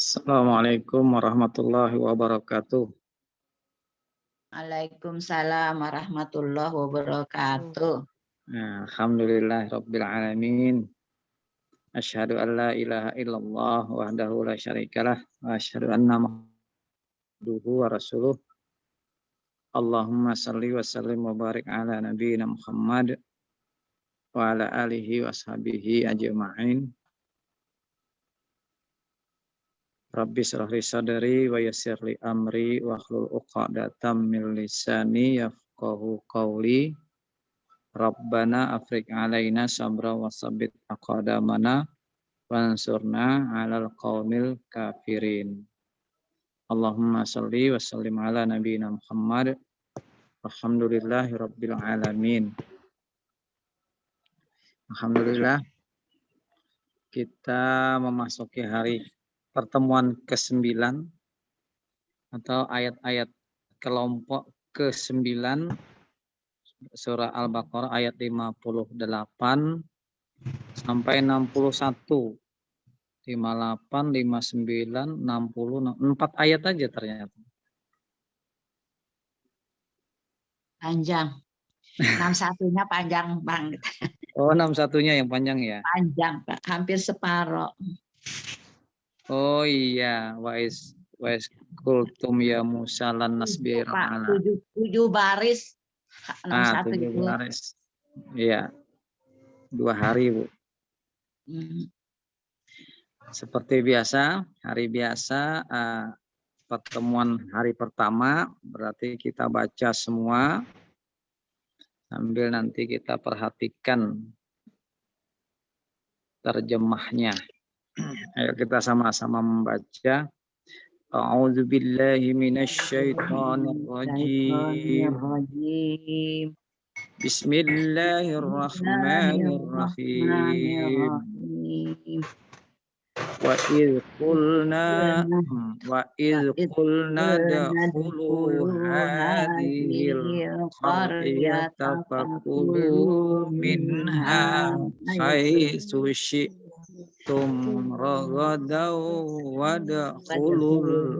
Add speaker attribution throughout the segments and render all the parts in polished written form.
Speaker 1: Assalamualaikum warahmatullahi wabarakatuh.
Speaker 2: Waalaikumsalam warahmatullahi wabarakatuh.
Speaker 1: Alhamdulillah rabbil alamin. Asyhadu an la ilaha illallah wahdahu la syarikalah wa asyhadu anna muhammaduhu wa rasuluh. Allahumma salli wa sallim wa barik ala nabiyyina Muhammad wa ala alihi wa ashabihi ajma'in. Rabbi shrah li sadri wa yassir li amri wa hlul 'uqdatam min lisani yafqahu qawli. Rabbana afrik alaina sabra wa sabbit aqdamana wansurna 'alal qaumil kafirin. Allahumma shalli wa sallim ala nabiyyina Muhammad. Alhamdulillahi rabbil alamin. Alhamdulillah kita memasuki hari pertemuan ke-9 atau ayat-ayat kelompok ke-9 surah Al-Baqarah ayat 58 sampai 61. 58, 59, 60, 4 ayat aja ternyata.
Speaker 2: Panjang. 61-nya panjang banget.
Speaker 1: Oh, 61-nya yang panjang ya?
Speaker 2: Panjang, Pak. Hampir separoh.
Speaker 1: Oh iya, wa is kultum ya Musa lan nasbir ala.
Speaker 2: 7 baris. 61
Speaker 1: 7
Speaker 2: itu.
Speaker 1: baris. Iya. 2 hari, Bu. Seperti biasa, hari biasa pertemuan hari pertama berarti kita baca semua sambil nanti kita perhatikan terjemahnya. Ayo kita sama-sama membaca. A'udzu billahi minasyaitonir rajim. Bismillahirrahmanirrahim. Wa idh qulna dakhulu hadhil qaryata fakulu minha haitsu syi'tum ragadan wa dakhulul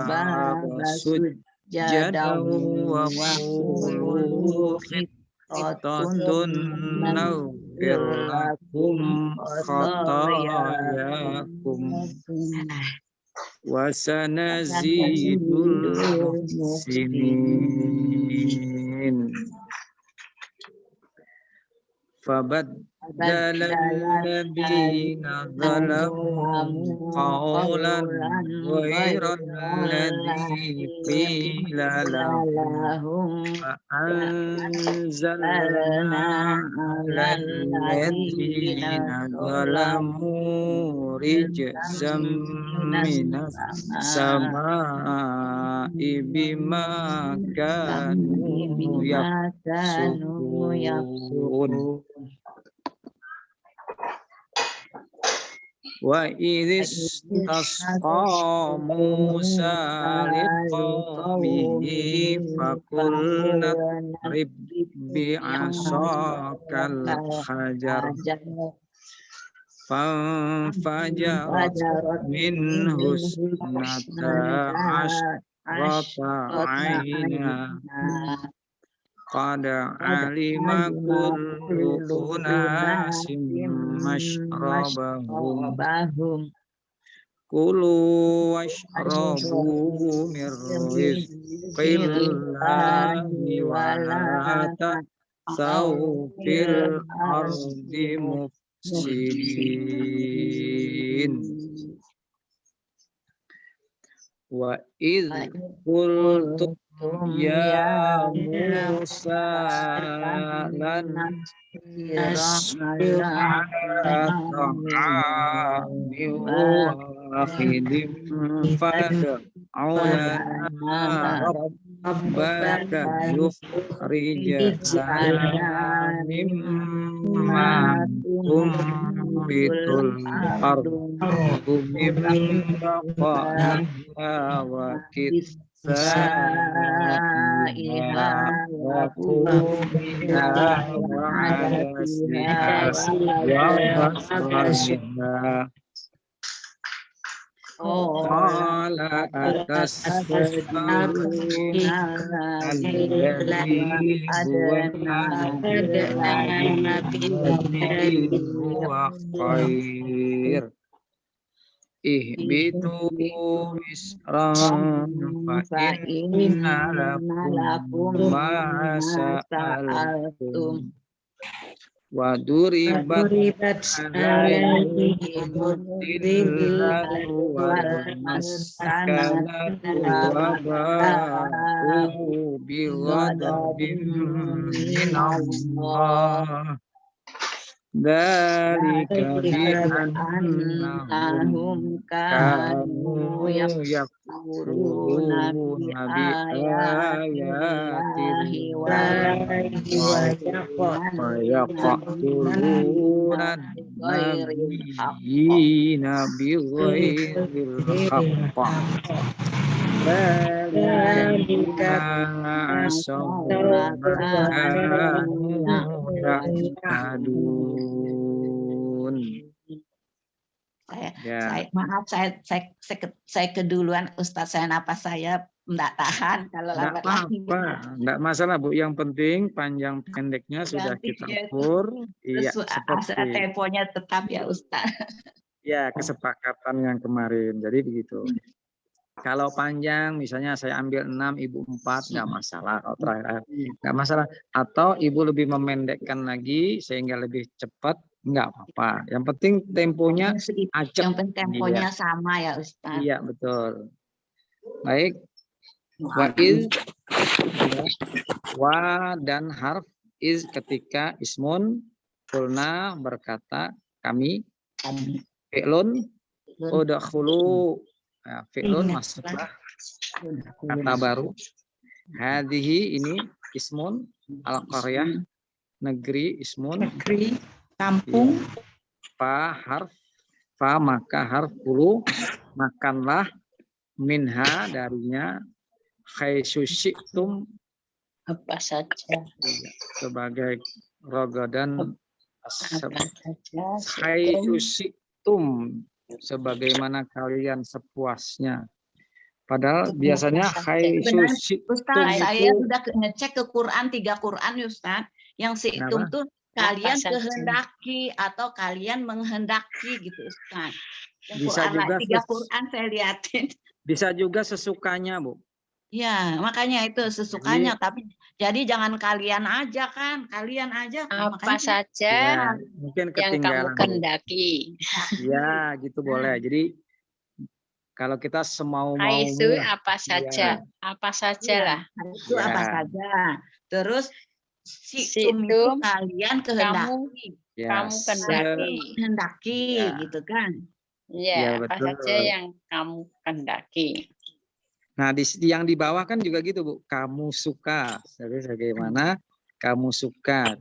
Speaker 1: baba
Speaker 2: jadaw
Speaker 1: wa
Speaker 2: wa
Speaker 1: qulu
Speaker 2: khittatun
Speaker 1: naghfir lakum khatayakum wa sanazidul muhsinin. فبدل الذين ظلموا قولا غير الذي قيل لهم فأنزلنا على الذين ظلموا رجزا من السماء بما كانوا يفسقون. وإذ استصقى موسى لقومه فقلنا اضرب بعصاك الحجر فانفجرت منه اثنتا عشرة عينا قد علم كل أناس مشربهم كلوا واشربوا من رزق الله ولا تأسوا في الأرض مفسدين. وإذ قلتم يا موسى لن نصبر على طعام واحد فادع لنا ربك يخرج لنا مما تنبت الأرض من بقلها وكثائها وفومها وعدسها وبصلها. قال أتستبدلون الذي هو الذي هو خير ihbitu misran fa inna lakum ma sa'altum wa duribat alaihimud dhillatu wal maskanatu wa ba'u bi ghadabin minallah. Dzalika bi annahum kanu yakfuruna bi ayatillahi wa yaqtuluna nabiyyina bi ghairil haqq. Dzalika
Speaker 2: Maaf saya keduluan Ustadz, saya napas saya enggak tahan kalau lambat lagi.
Speaker 1: Enggak masalah Bu, yang penting panjang pendeknya sudah kita ukur. Iya, seperti
Speaker 2: temponya tetap ya Ustadz.
Speaker 1: Ya, kesepakatan yang kemarin. Jadi begitu. Kalau panjang, misalnya saya ambil 6, Ibu 4, nggak masalah. Kalau terakhir, nggak masalah. Atau Ibu lebih memendekkan lagi, sehingga lebih cepat, nggak apa-apa. Yang penting temponya acak.
Speaker 2: Yang penting temponya sama ya Ustaz.
Speaker 1: Iya, betul. Baik. Wa iz, wa dan harf iz ketika ismun, kulna berkata kami, fi'lun, udkhulu. Nah, fi'lun masuklah kata baru. Hadhihi ini ismun al-qaryah, negeri ismun,
Speaker 2: negeri, kampung.
Speaker 1: Fa harf, fa maka harf kulu, makanlah, minha darinya, haitsu syi'tum
Speaker 2: Apa saja.
Speaker 1: Sebagai rogodan haitsu syi'tum sebagaimana kalian sepuasnya. Padahal biasanya
Speaker 2: Sebenarnya Ustaz, saya
Speaker 1: itu
Speaker 2: sudah ngecek ke Quran, 3 Quran ya Ustaz. Yang situm
Speaker 1: kenapa?
Speaker 2: tuh kalian
Speaker 3: saja.
Speaker 2: kehendaki atau kalian menghendaki gitu Ustaz. Yang
Speaker 1: Bisa
Speaker 2: Quran,
Speaker 1: juga
Speaker 2: 3 Quran saya liatin.
Speaker 1: bisa juga sesukanya, Bu.
Speaker 2: Ya, makanya itu sesukanya. Tapi jadi jangan kalian aja kan, kalian aja.
Speaker 3: Apa
Speaker 2: Makanya
Speaker 3: saja
Speaker 1: Ya, mungkin
Speaker 3: yang kamu
Speaker 1: ketinggalan.
Speaker 3: kehendaki.
Speaker 1: Ya, gitu boleh. Jadi kalau kita
Speaker 3: Haisu
Speaker 1: semau-maunya,
Speaker 3: apa saja, apa sajalah.
Speaker 2: itu
Speaker 1: Ya.
Speaker 2: apa saja. Terus situm itu
Speaker 3: Situm
Speaker 2: kalian
Speaker 3: kamu
Speaker 2: kehendaki.
Speaker 1: ya,
Speaker 3: kamu kehendaki.
Speaker 2: Kehendaki
Speaker 1: Ya.
Speaker 2: gitu kan.
Speaker 3: Ya,
Speaker 1: Ya,
Speaker 3: apa
Speaker 1: betul.
Speaker 3: saja yang kamu kehendaki.
Speaker 1: Nah, yang di bawah kan juga gitu, Bu. Kamu suka. Jadi bagaimana kamu suka.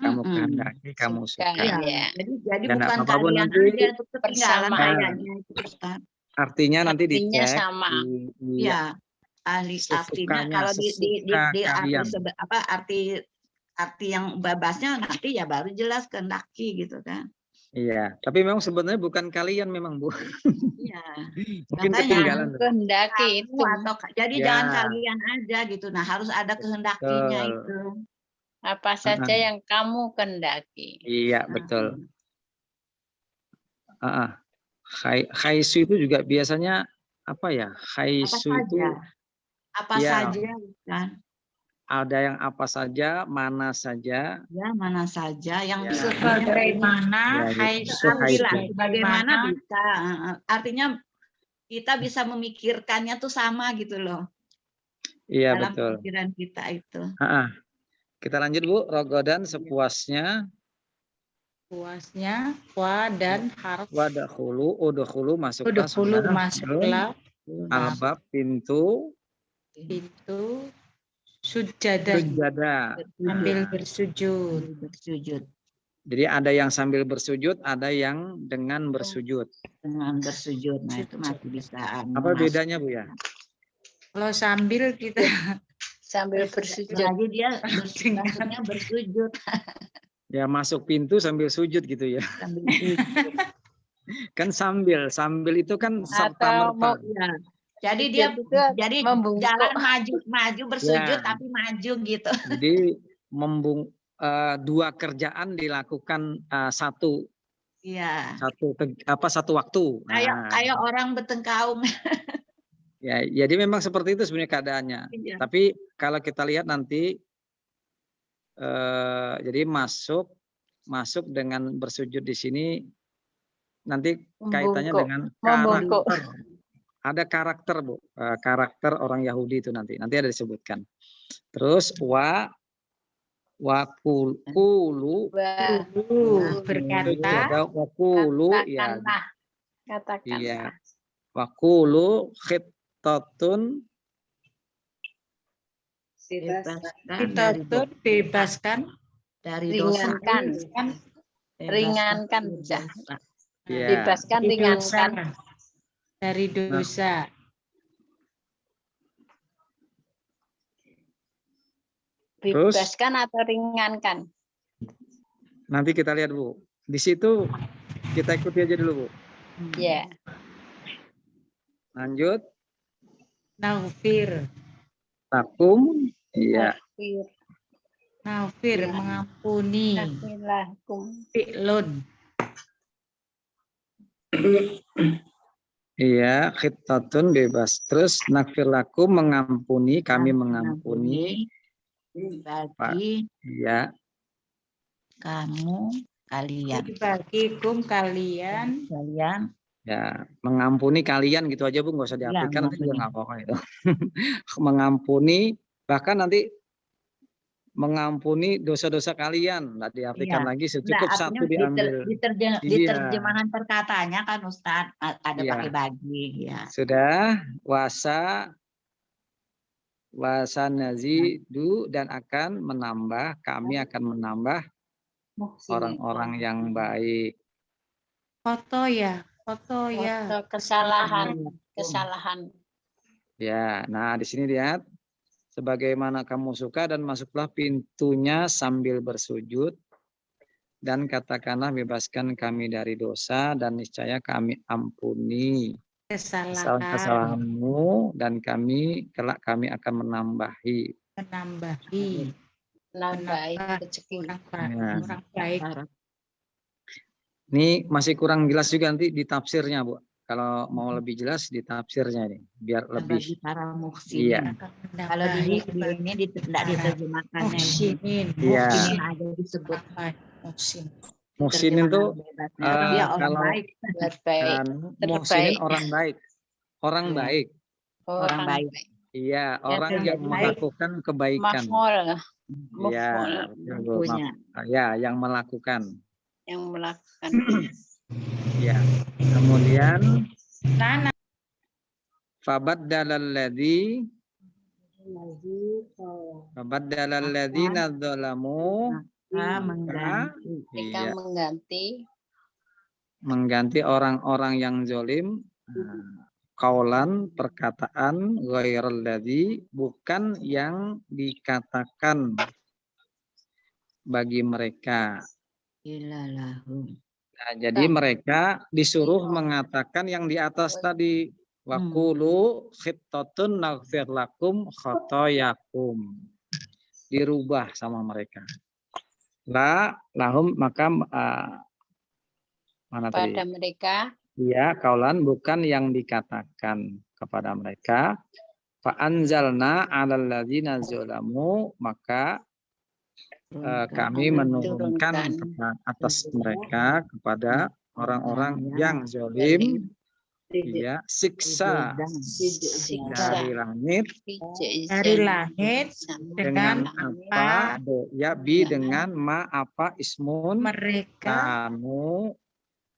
Speaker 1: Kamu kehendaki, kamu suka.
Speaker 3: Iya.
Speaker 2: Ya. Jadi
Speaker 1: Ya,
Speaker 2: bukan
Speaker 1: nggak apa-apa, Bu,
Speaker 2: kalian
Speaker 1: nanti
Speaker 2: aja itu ketinggalan
Speaker 3: bersama.
Speaker 2: kayaknya itu Ustaz.
Speaker 1: Artinya nanti
Speaker 3: Artinya
Speaker 1: dicek.
Speaker 3: sama.
Speaker 2: Ya. Artinya
Speaker 1: Sesukanya,
Speaker 2: kalau di
Speaker 1: sesuka
Speaker 2: arti
Speaker 1: kalian.
Speaker 2: arti yang babasnya nanti ya baru jelas kehendaki gitu kan.
Speaker 1: Iya, tapi memang sebenarnya bukan kalian memang, Bu.
Speaker 2: Iya.
Speaker 1: Mungkin
Speaker 2: Makanya
Speaker 1: ketinggalan.
Speaker 3: Kamu kehendaki
Speaker 2: kamu
Speaker 3: itu.
Speaker 2: atau jadi
Speaker 1: Ya.
Speaker 2: jangan kalian aja gitu. Nah, harus ada kehendakinya
Speaker 1: Betul.
Speaker 2: itu.
Speaker 3: Apa saja yang kamu kehendaki.
Speaker 1: Iya, betul. Khaisu itu juga biasanya apa ya? Khaisu itu
Speaker 2: Apa
Speaker 1: ya,
Speaker 2: saja kan.
Speaker 1: ada yang apa saja, mana saja.
Speaker 2: Ya, mana saja yang
Speaker 1: Ya.
Speaker 2: sebagaimana
Speaker 1: Ya, gitu.
Speaker 2: bagaimana bisa. Artinya kita bisa memikirkannya tuh sama gitu loh.
Speaker 1: Iya,
Speaker 2: Dalam
Speaker 1: betul.
Speaker 2: pikiran kita itu.
Speaker 1: Kita lanjut, Bu. Rogodan sepuasnya.
Speaker 4: Puasnya wa dan harf
Speaker 1: Wadakhulu, udkhulu, masuklah.
Speaker 4: udkhulu masuklah
Speaker 1: Albab, pintu.
Speaker 4: itu sujadan
Speaker 1: Sujada.
Speaker 4: sambil bersujud.
Speaker 1: Jadi ada yang sambil bersujud, ada yang dengan bersujud.
Speaker 2: Dengan bersujud. Nah, itu masih bisa.
Speaker 1: Apa bedanya, Bu ya?
Speaker 4: Kalau sambil kita
Speaker 3: Sambil bersujud.
Speaker 2: Lagi dia maksudnya bersujud.
Speaker 1: Ya, masuk pintu sambil sujud gitu ya.
Speaker 2: Sambil sujud.
Speaker 1: Kan sambil itu kan serta
Speaker 3: Atau
Speaker 1: merta.
Speaker 2: Ya. Jadi dia
Speaker 3: membungkuk.
Speaker 2: jalan maju bersujud
Speaker 1: Ya.
Speaker 2: tapi maju gitu.
Speaker 1: Jadi dua kerjaan dilakukan satu waktu.
Speaker 2: Kayak orang bertengkaung.
Speaker 1: Ya, jadi memang seperti itu sebenarnya keadaannya.
Speaker 2: Iya.
Speaker 1: Tapi kalau kita lihat nanti, jadi masuk dengan bersujud di sini nanti kaitannya dengan
Speaker 3: Membungkuk.
Speaker 1: karakter. Ada karakter, Bu. Karakter orang Yahudi itu nanti ada disebutkan. Terus wakulu
Speaker 3: berkata,
Speaker 1: wakulu ya.
Speaker 3: Katakanlah.
Speaker 1: Iya. Wakulu khittatun
Speaker 4: bebaskan
Speaker 2: dari dosa.
Speaker 3: Ringankan.
Speaker 1: ya.
Speaker 3: Bebaskan, ringankan.
Speaker 4: dari dosa.
Speaker 3: Bebaskan atau ringankan.
Speaker 1: Nanti kita lihat, Bu. Di situ kita ikuti aja dulu, Bu.
Speaker 3: Ya.
Speaker 1: Lanjut.
Speaker 4: Naufir.
Speaker 1: Takum. Iya.
Speaker 4: Naufir mengampuni. Fi'lun.
Speaker 1: Iya, khittatun bebas. Terus nakfir lakum mengampuni, kami mengampuni.
Speaker 2: Bagi
Speaker 1: Iya.
Speaker 2: kamu kalian.
Speaker 4: Bagikum kalian.
Speaker 1: Ya, mengampuni kalian gitu aja, Bu, nggak usah diartikan, nanti juga nggak apa-apa itu. Mengampuni, bahkan nanti mengampuni dosa-dosa kalian, nggak diartikan lagi, cukup satu diambil.
Speaker 2: Di terjemahan perkataannya kan Ustadz ada pakai bagi ya.
Speaker 1: Sudah, wasa nazidu dan akan menambah, kami akan menambah orang-orang yang baik.
Speaker 4: Foto ya.
Speaker 3: Kesalahan.
Speaker 1: Ya, nah di sini lihat, sebagaimana kamu suka dan masuklah pintunya sambil bersujud dan katakanlah bebaskan kami dari dosa dan niscaya kami ampuni. kesalahanmu dan kelak kami akan menambahi.
Speaker 3: Nambahi rezeki.
Speaker 4: orang baik.
Speaker 1: Ini masih kurang jelas juga nanti di tafsirnya, Bu. Kalau mau lebih jelas di tafsirnya ini, biar lebih.
Speaker 2: Bagi para muhsinin.
Speaker 1: Iya.
Speaker 2: Kalau di ini tidak diterjemahkannya.
Speaker 4: Muhsinin.
Speaker 1: Iya.
Speaker 2: Muhsinin aja disebut.
Speaker 4: Muhsin.
Speaker 1: Muhsinin itu
Speaker 2: dia orang
Speaker 1: kalau
Speaker 2: baik.
Speaker 3: Baik.
Speaker 1: muhsinin orang baik. Orang
Speaker 2: Iya.
Speaker 1: baik.
Speaker 2: Orang baik.
Speaker 1: Iya, orang
Speaker 2: terbaik.
Speaker 1: yang melakukan kebaikan.
Speaker 3: Maf'ul.
Speaker 1: Iya, betul,
Speaker 2: Punya.
Speaker 1: ya, yang melakukan.
Speaker 3: Yang melakukan.
Speaker 1: Ya. Kemudian
Speaker 4: Nana.
Speaker 1: fabaddala alladzina dzalamu mengganti orang-orang yang zalim qaulan perkataan ghairal ladzi bukan yang dikatakan bagi mereka. Nah, jadi mereka disuruh mengatakan yang di atas tadi, waqulu khittatun naghfir lakum khotoyakum. Dirubah sama mereka. Lahum maka mana tadi?
Speaker 3: Pada mereka.
Speaker 1: Iya, kaulan bukan yang dikatakan kepada mereka. Fa anzalna 'alal ladzina zalamu maka kami menurunkan atas mereka kepada orang-orang yang zalim ya siksa dari langit dengan apa ya dengan ma apa ismun
Speaker 4: mereka
Speaker 1: kanu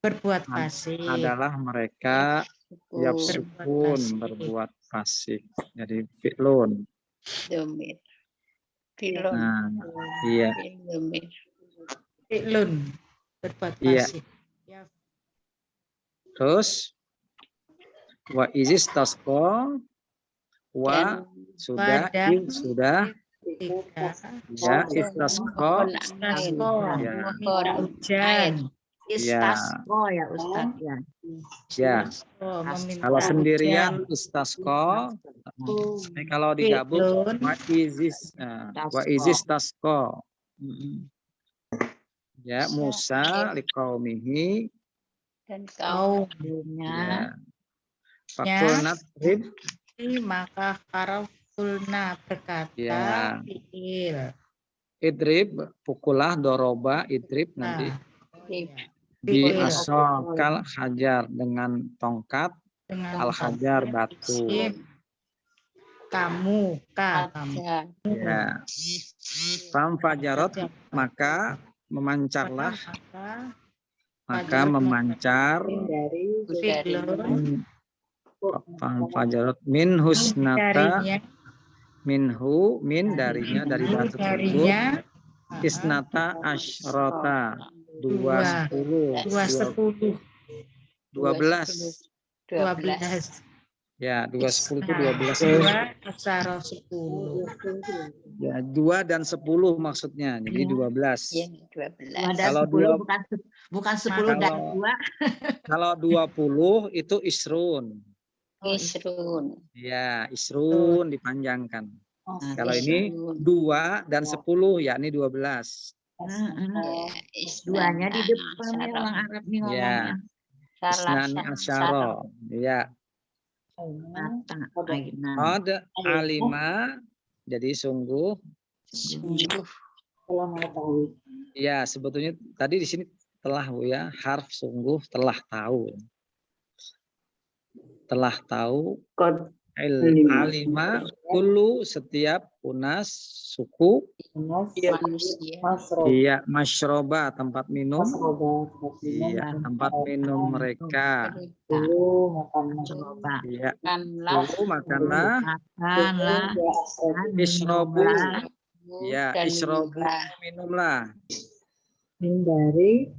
Speaker 4: berbuat fasik
Speaker 1: adalah mereka yafsukun berbuat fasik. Jadi fi'lun. Nah, iya.
Speaker 4: Fi'lun berbuat
Speaker 1: Iya.
Speaker 4: fasik.
Speaker 1: Terus wa izis tasqa wa sudah sudah ya istasqa ya
Speaker 4: hujan
Speaker 2: istasqa ya Ustaz ya.
Speaker 1: Ya. Kalau sendirian istasqa, kalau digabung wa izis tasqa. Ya, Musa liqaumihi
Speaker 3: dan kaumnya.
Speaker 1: Fakulna trib
Speaker 4: maka karafulna berkata idrib pukulah doroba idrib nanti di asokal hajar dengan tongkat al hajar batu kamu
Speaker 1: ya fam fajarot maka memancarlah maka memancar fam fajarot min husnata minhu min darinya dari batu tersebut isnata asyrota 12 ya 2 10 itu 12 ya 2 dan 10 maksudnya jadi 12 kalau 2
Speaker 2: bukan 10 dan 2
Speaker 1: kalau 20 itu isrun ya isrun dipanjangkan kalau ini 2 dan 10 yakni 12
Speaker 2: duanya di depan ya orang Arab nih ngomongnya.
Speaker 1: Isnani asyara. Ya. Ada alima jadi sungguh.
Speaker 2: Telah mengetahui.
Speaker 1: Ya, sebetulnya tadi di sini telah Bu ya, harf sungguh telah tahu. Telah tahu. Alima kullu setiap unas suku iya masyroba tempat minum iya tempat minum mereka iya dulu makanlah isrobu ya isrobu minumlah dari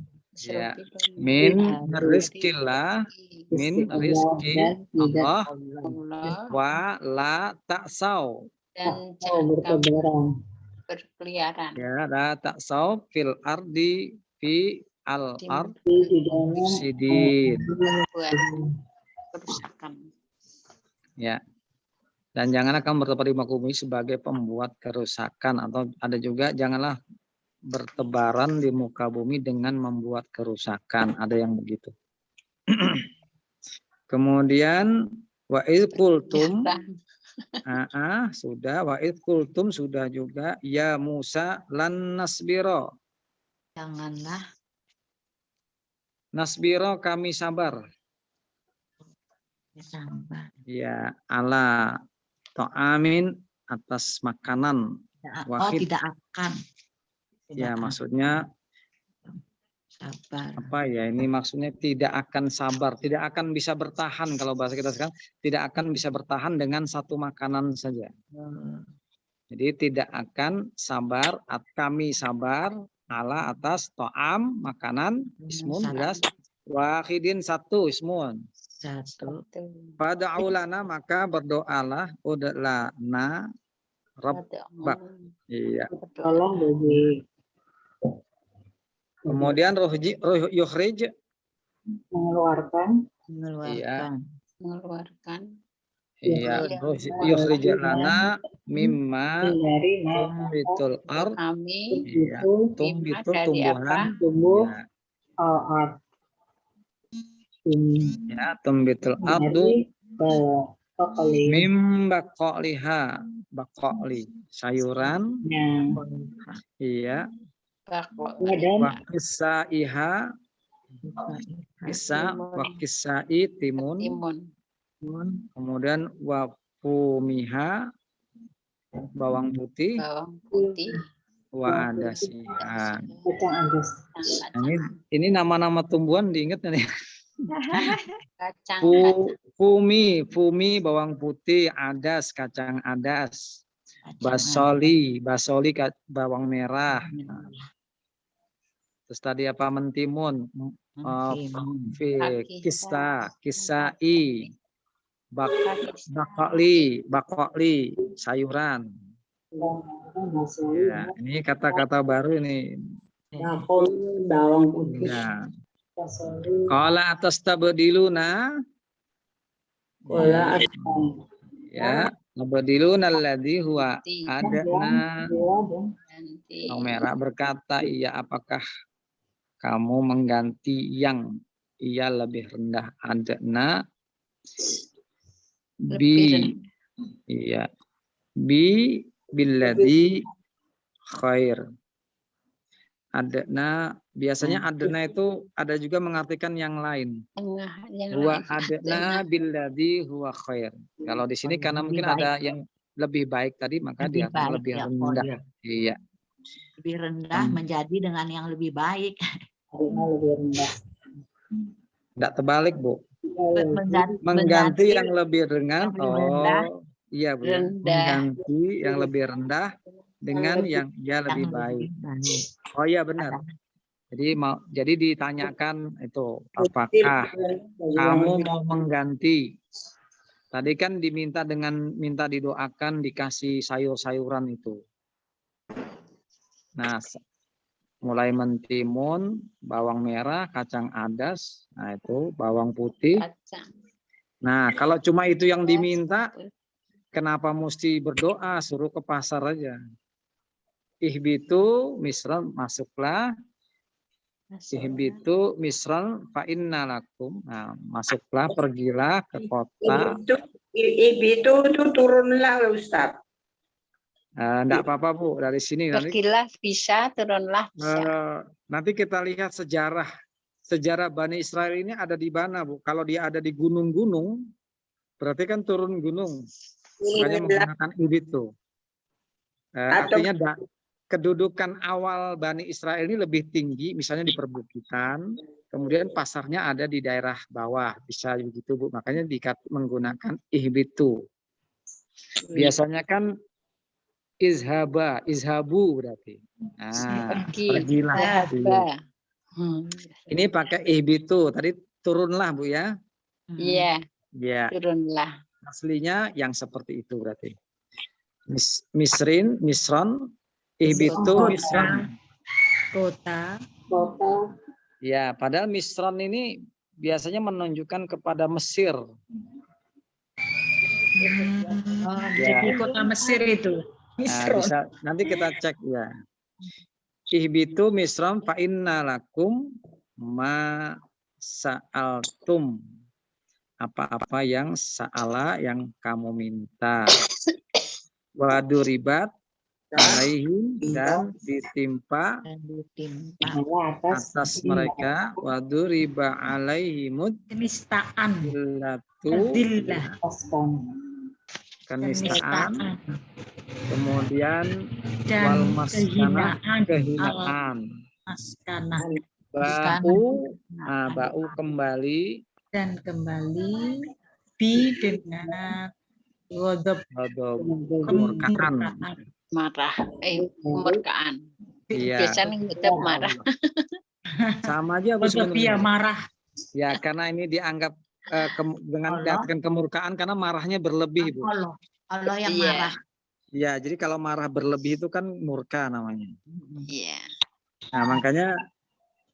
Speaker 1: ya min rizkillah min rizki Allah wa la ta'sau
Speaker 3: dan jangan berkeliaran
Speaker 1: ya la ta'sau fil ardi fi al ard sidin
Speaker 3: kerusakan.
Speaker 1: Ya. Dan janganlah kamu bertempat di muka bumi sebagai pembuat kerusakan, atau ada juga janganlah bertebaran di muka bumi dengan membuat kerusakan, ada yang begitu. Kemudian wa idz qultum sudah, wa idz qultum sudah juga, ya Musa lan nasbiro.
Speaker 2: Janganlah
Speaker 1: Nasbiro kami sabar.
Speaker 2: sabar.
Speaker 1: Ya, ala ta'amin atas makanan. Wahid.
Speaker 2: Tidak akan.
Speaker 1: Ya, maksudnya
Speaker 2: sabar.
Speaker 1: apa ya? Ini maksudnya tidak akan sabar, tidak akan bisa bertahan, kalau bahasa kita sekarang, tidak akan bisa bertahan dengan satu makanan saja. Jadi tidak akan sabar, kami sabar ala atas to'am makanan, ismun jelas, wahidin satu ismun.
Speaker 2: Satu.
Speaker 1: Pada aulana maka berdoalah udlana Rabb. Iya.
Speaker 5: Tolong bagi
Speaker 1: Kemudian ruh yukhrij.
Speaker 5: mengeluarkan.
Speaker 2: Mengeluarkan.
Speaker 3: Mengeluarkan.
Speaker 1: Iya. Ruh yukhrij lana mimma
Speaker 5: Dari
Speaker 1: tumbitul ard.
Speaker 3: Kami
Speaker 1: Iya. Tumbitul
Speaker 3: dari
Speaker 1: tumbuhan.
Speaker 5: tumbuh
Speaker 1: Ya.
Speaker 5: art.
Speaker 1: Ya, tumbitul ardu
Speaker 5: Bakali.
Speaker 1: mim baqoliha, baqoli sayuran. Iya.
Speaker 5: Dan
Speaker 1: Wa kisaiha, kisa wa kisai timun. Kemudian wa fumiha, bawang putih.
Speaker 3: Bawang putih.
Speaker 1: Wa adasiha.
Speaker 5: kacang adas.
Speaker 1: Ini nama-nama tumbuhan diingat nih.
Speaker 3: Kacang.
Speaker 1: Fumi bawang putih, adas kacang adas, basoli bawang merah. Terus tadi apa, mentimun, kisai, bakoli, sayuran. Ya, ini kata-kata baru ini.
Speaker 5: Bawang putih.
Speaker 1: Ya. Qala atastabdiluna. Ya, nabdiluna alladzi huwa adna. Bawang merah berkata, iya apakah kamu mengganti yang ia lebih rendah, adna iya billadzi khair. Adna, biasanya adna itu ada juga mengartikan yang lain. Huwa adna billadzi huwa khair. Kalau di sini karena mungkin ada yang lebih baik tadi, maka dia lebih rendah. Iya.
Speaker 2: Lebih rendah menjadi dengan yang lebih baik.
Speaker 5: Lebih rendah.
Speaker 1: Tidak terbalik, Bu. Mengganti yang lebih ringan. Oh, iya, Bu. Mengganti yang lebih rendah dengan yang dia lebih baik. Oh iya benar. Jadi ditanyakan itu, apakah kamu mau mengganti? Tadi kan minta didoakan dikasih sayur-sayuran itu. Nah, mulai mentimun, bawang merah, kacang adas, nah itu bawang putih. Nah, kalau cuma itu yang diminta, kenapa mesti berdoa? Suruh ke pasar aja. Ihbitu misran, masuklah. Ihbitu misran fa inna lakum. Nah, masuklah, pergilah ke kota.
Speaker 5: Ihbitu itu turunlah, Ustaz.
Speaker 1: Enggak apa-apa, Bu, dari sini
Speaker 3: pergilah bisa, turunlah bisa.
Speaker 1: Nanti kita lihat sejarah Bani Israel ini ada di mana, Bu? Kalau dia ada di gunung-gunung, berarti kan turun gunung. Makanya menggunakan ihbitu. Artinya kedudukan awal Bani Israel ini lebih tinggi, misalnya di perbukitan, kemudian pasarnya ada di daerah bawah, bisa begitu, Bu. Makanya menggunakan ihbitu. Biasanya kan izhabu berarti. Nah, pergilah. Ini pakai ihbitu. Tadi turunlah, Bu ya.
Speaker 3: Iya.
Speaker 1: Ya.
Speaker 3: Turunlah.
Speaker 1: Aslinya yang seperti itu berarti. Misron, ihbitu misron.
Speaker 2: Kota.
Speaker 1: Ya, padahal misron ini biasanya menunjukkan kepada Mesir.
Speaker 4: Jadi kota Mesir itu.
Speaker 1: Nah, bisa nanti kita cek ya. Ihbitu misram fa inna lakum ma sa'altum. Apa-apa yang sa'ala yang kamu minta. Waduribat alaihim dan ditimpa atas mereka waduriba alaihimud
Speaker 4: Kenistaan.
Speaker 1: illatu kenistaan, kemudian wal
Speaker 4: Dan
Speaker 1: maskana kehinaan, ba'u kembali
Speaker 4: dan kembali bi dengan ghadab
Speaker 1: kemurkaan.
Speaker 3: Marah, kemurkaan.
Speaker 1: Iya.
Speaker 3: Biasanya ngedap marah.
Speaker 1: Sama aja Bu
Speaker 4: ghadab
Speaker 1: sebenarnya.
Speaker 4: ya marah.
Speaker 1: Ya karena ini dianggap dengan datang kemurkaan karena marahnya berlebih Bu.
Speaker 2: Allah yang
Speaker 3: Iya.
Speaker 2: marah.
Speaker 1: Ya jadi kalau marah berlebih itu kan murka namanya.
Speaker 3: Iya.
Speaker 1: Nah makanya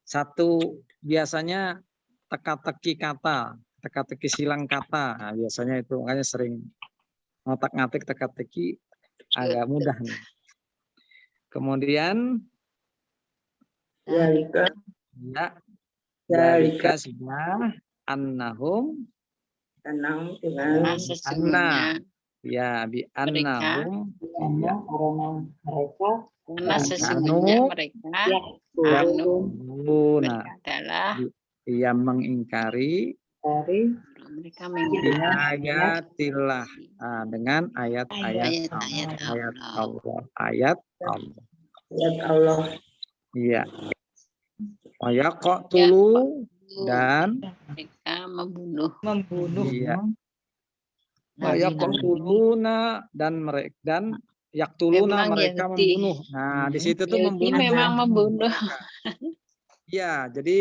Speaker 1: satu biasanya teka-teki kata, teka-teki silang kata. Nah, biasanya itu makanya sering ngotak-ngatik teka-teki agak mudah nih. Kemudian
Speaker 5: Zalika
Speaker 1: ya dalika sudah annahum
Speaker 5: tenang
Speaker 3: Karena
Speaker 5: dengan
Speaker 3: sesungguhnya
Speaker 1: ya bi annahum ya
Speaker 5: mereka
Speaker 3: karena sesungguhnya mereka
Speaker 1: yaquluna
Speaker 3: mereka adalah
Speaker 1: yang mengingkari
Speaker 5: dari
Speaker 3: mereka mengingkari
Speaker 1: ayatillah dengan ayat-ayat
Speaker 3: ayat-ayat
Speaker 1: Allah. Ayat Allah.
Speaker 5: ayat Allah.
Speaker 1: Iya. Wayaqtulu dan
Speaker 3: mereka membunuh.
Speaker 1: iya. Wayaqtuluna dan mereka dan yaktuluna
Speaker 3: Memang
Speaker 1: mereka
Speaker 3: Yahudi.
Speaker 1: membunuh. Nah, di situ tuh
Speaker 3: Yahudi
Speaker 1: membunuh.
Speaker 3: memang membunuh.
Speaker 1: Iya, jadi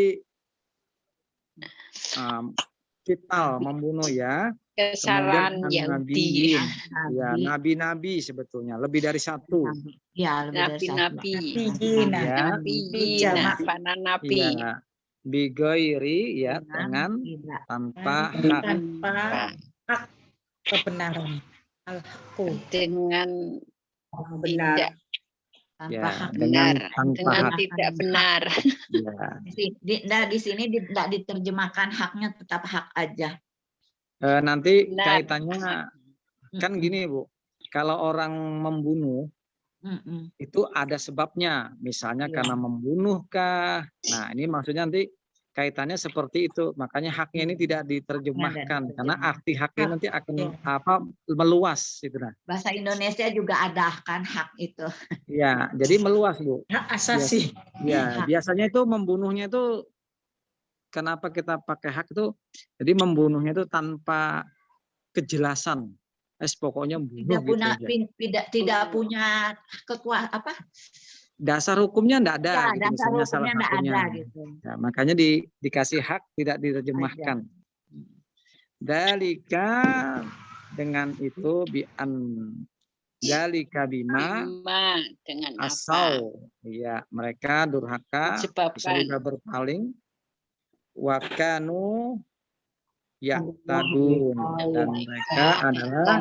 Speaker 1: vital membunuh ya.
Speaker 3: Kesalahan
Speaker 1: Kemudian
Speaker 3: Yahudi.
Speaker 1: ya nabi-nabi sebetulnya lebih dari satu.
Speaker 2: Ya, lebih dari satu.
Speaker 3: Nabi-nabi.
Speaker 1: Ya,
Speaker 3: Para nabi.
Speaker 1: ya bigoiri ya dengan tanpa hak.
Speaker 4: tanpa hak kebenaran. Al-haqqu.
Speaker 3: Dengan
Speaker 5: Benar.
Speaker 3: tidak
Speaker 2: Tanpa hak.
Speaker 1: dengan
Speaker 3: benar.
Speaker 1: tanpa
Speaker 3: Dengan
Speaker 1: hak.
Speaker 3: tidak benar.
Speaker 1: Ya.
Speaker 2: Di sini tidak diterjemahkan haknya, tetap hak aja.
Speaker 1: Nanti
Speaker 3: Benar.
Speaker 1: kaitannya kan gini Bu, kalau orang membunuh itu ada sebabnya, misalnya
Speaker 2: Iya.
Speaker 1: karena membunuhkah. Nah ini maksudnya nanti kaitannya seperti itu, makanya haknya ini tidak diterjemahkan karena arti haknya nanti akan meluas itu nah.
Speaker 2: Bahasa Indonesia juga ada kan hak itu.
Speaker 1: Ya jadi meluas Bu.
Speaker 4: Hak asasi.
Speaker 1: Ya biasanya itu membunuhnya itu kenapa kita pakai hak itu, jadi membunuhnya itu tanpa kejelasan. Pokoknya bunuh
Speaker 2: Tidak punya kekuatan apa?
Speaker 1: Dasar hukumnya enggak ada.
Speaker 2: Ya,
Speaker 1: gitu,
Speaker 2: dasar
Speaker 1: misalnya
Speaker 2: hukumnya enggak ada gitu.
Speaker 1: Ya, makanya dikasih hak tidak diterjemahkan. Dalika dengan itu dalika bima
Speaker 3: dengan
Speaker 1: asal ya mereka durhaka bisa juga berpaling wakanu ya tadun dan mereka adalah